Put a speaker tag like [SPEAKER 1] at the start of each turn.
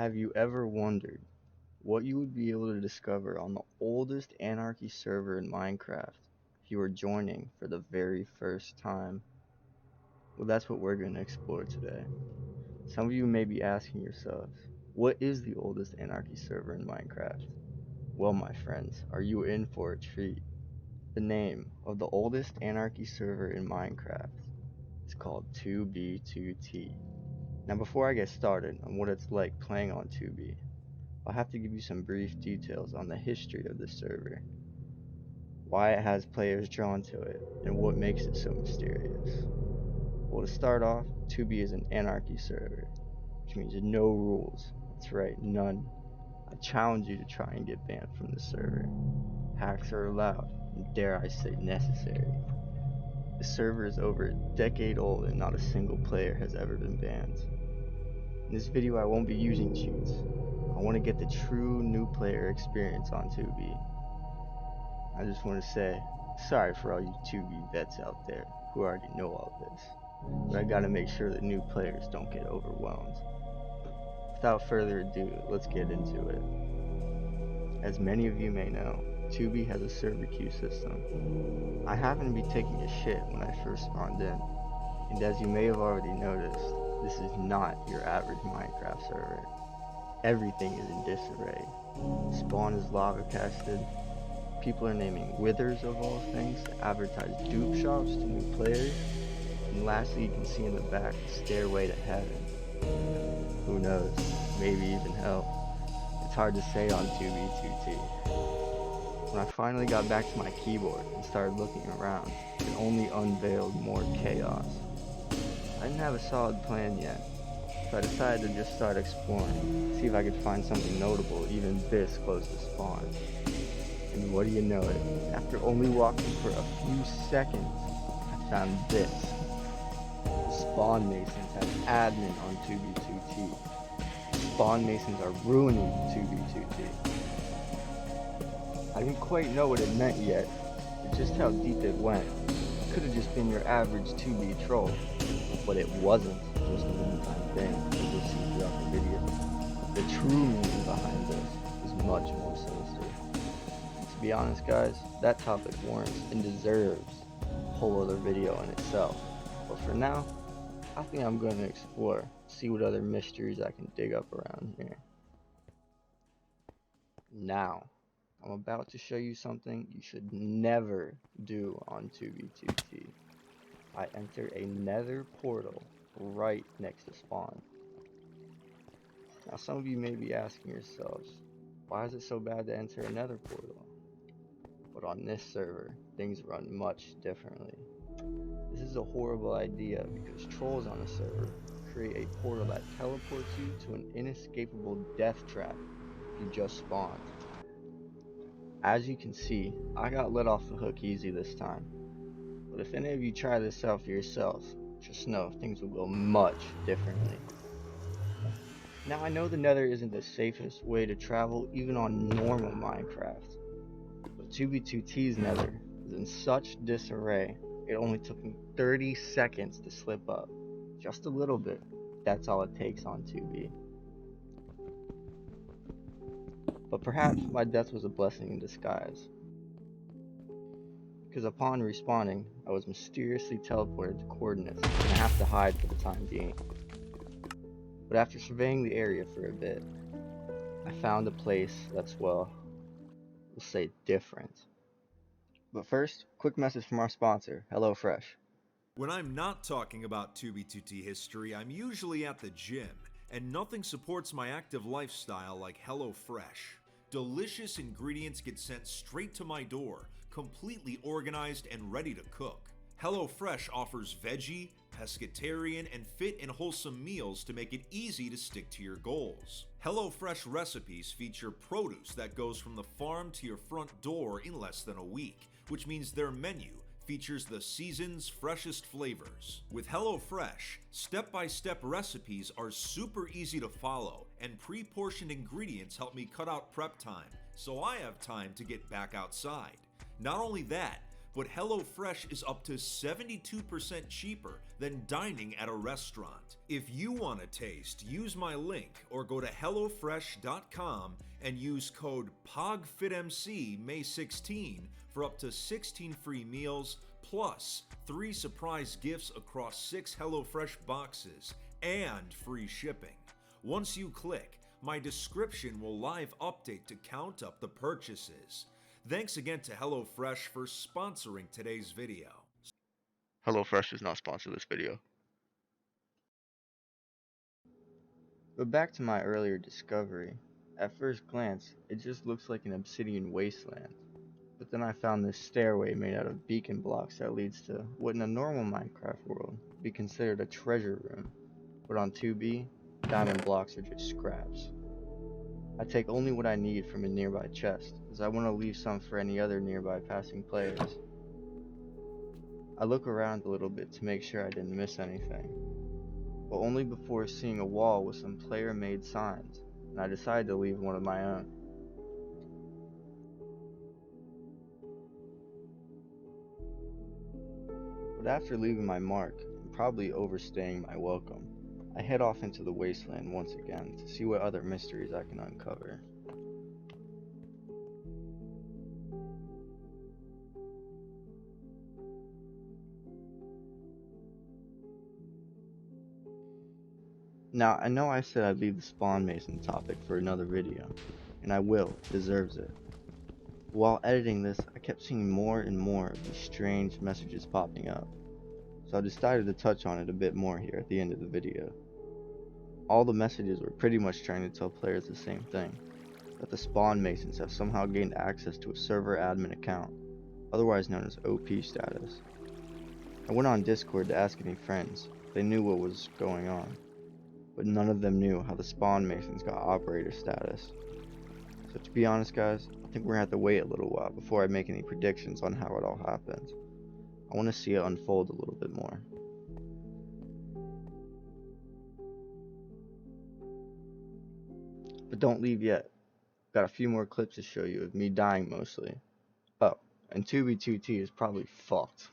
[SPEAKER 1] Have you ever wondered what you would be able to discover on the oldest Anarchy server in Minecraft if you were joining for the very first time? Well, that's what we're going to explore today. Some of you may be asking yourselves, what is the oldest Anarchy server in Minecraft? Well, my friends, are you in for a treat? The name of the oldest Anarchy server in Minecraft is called 2B2T. Now, before I get started on what it's like playing on 2B, I'll have to give you some brief details on the history of this server, why it has players drawn to it, and what makes it so mysterious. Well, to start off, 2B is an Anarchy server, which means no rules. That's right, none. I challenge you to try and get banned from this server. Hacks are allowed, and dare I say necessary. The server is over a decade old and not a single player has ever been banned. In this video I won't be using cheats. I want to get the true new player experience on 2B. I just want to say, sorry for all you 2B vets out there who already know all this, but I gotta make sure the new players don't get overwhelmed. Without further ado, let's get into it. As many of you may know, 2B has a server queue system. I happened to be taking a shit when I first spawned in, and as you may have already noticed, this is not your average Minecraft server. Everything is in disarray. Spawn is lava casted. People are naming withers of all things to advertise dupe shops to new players. And lastly, you can see in the back the stairway to heaven. Who knows? Maybe even hell. It's hard to say on 2B2T. When I finally got back to my keyboard and started looking around, it only unveiled more chaos. I didn't have a solid plan yet, so I decided to just start exploring, see if I could find something notable even this close to spawn. And what do you know it, after only walking for a few seconds, I found this. The Spawn Masons have admin on 2B2T. Spawn Masons are ruining 2B2T. I didn't quite know what it meant yet, or just how deep it went. It could have just been your average 2B troll, but it wasn't just a one-time thing, as you'll see throughout the video. The true meaning behind this is much more sinister. To be honest guys, that topic warrants and deserves a whole other video in itself. But for now, I think I'm going to explore, see what other mysteries I can dig up around here. Now, I'm about to show you something you should never do on 2B2T. I enter a nether portal right next to spawn. Now some of you may be asking yourselves, why is it so bad to enter a nether portal? But on this server, things run much differently. This is a horrible idea because trolls on the server create a portal that teleports you to an inescapable death trap if you just spawned. As you can see, I got let off the hook easy this time. But if any of you try this out for yourselves, just know things will go much differently. Now I know the nether isn't the safest way to travel even on normal Minecraft, but 2B2T's nether is in such disarray, it only took me 30 seconds to slip up. Just a little bit, that's all it takes on 2B. But perhaps my death was a blessing in disguise, because upon respawning, I was mysteriously teleported to coordinates and I have to hide for the time being. But after surveying the area for a bit, I found a place that's, well, we'll say different. But first, quick message from our sponsor, HelloFresh.
[SPEAKER 2] When I'm not talking about 2B2T history, I'm usually at the gym, and nothing supports my active lifestyle like HelloFresh. Delicious ingredients get sent straight to my door, completely organized and ready to cook. HelloFresh offers veggie, pescatarian, and fit and wholesome meals to make it easy to stick to your goals. HelloFresh recipes feature produce that goes from the farm to your front door in less than a week, which means their menu features the season's freshest flavors. With HelloFresh, step-by-step recipes are super easy to follow, and pre-portioned ingredients help me cut out prep time, so I have time to get back outside. Not only that, but HelloFresh is up to 72% cheaper than dining at a restaurant. If you want a taste, use my link or go to HelloFresh.com and use code POGFITMC May 16 for up to 16 free meals plus 3 surprise gifts across 6 HelloFresh boxes and free shipping. Once you click, my description will live update to count up the purchases. Thanks again to HelloFresh for sponsoring today's video.
[SPEAKER 1] HelloFresh does not sponsor this video. But back to my earlier discovery. At first glance, it just looks like an obsidian wasteland. But then I found this stairway made out of beacon blocks that leads to what in a normal Minecraft world would be considered a treasure room. But on 2B, diamond blocks are just scraps. I take only what I need from a nearby chest, as I want to leave some for any other nearby passing players. I look around a little bit to make sure I didn't miss anything, but only before seeing a wall with some player-made signs, and I decided to leave one of my own. But after leaving my mark, and probably overstaying my welcome, I head off into the wasteland once again to see what other mysteries I can uncover. Now, I know I said I'd leave the spawn mason topic for another video, and I will, it deserves it. While editing this, I kept seeing more and more of these strange messages popping up, so I decided to touch on it a bit more here at the end of the video. All the messages were pretty much trying to tell players the same thing, that the spawn masons have somehow gained access to a server admin account, otherwise known as OP status. I went on Discord to ask any friends if they knew what was going on, but none of them knew how the spawn masons got operator status. So to be honest guys, I think we're gonna have to wait a little while before I make any predictions on how it all happened. I want to see it unfold a little bit more. But don't leave yet. Got a few more clips to show you of me dying mostly. Oh, and 2B2T is probably fucked.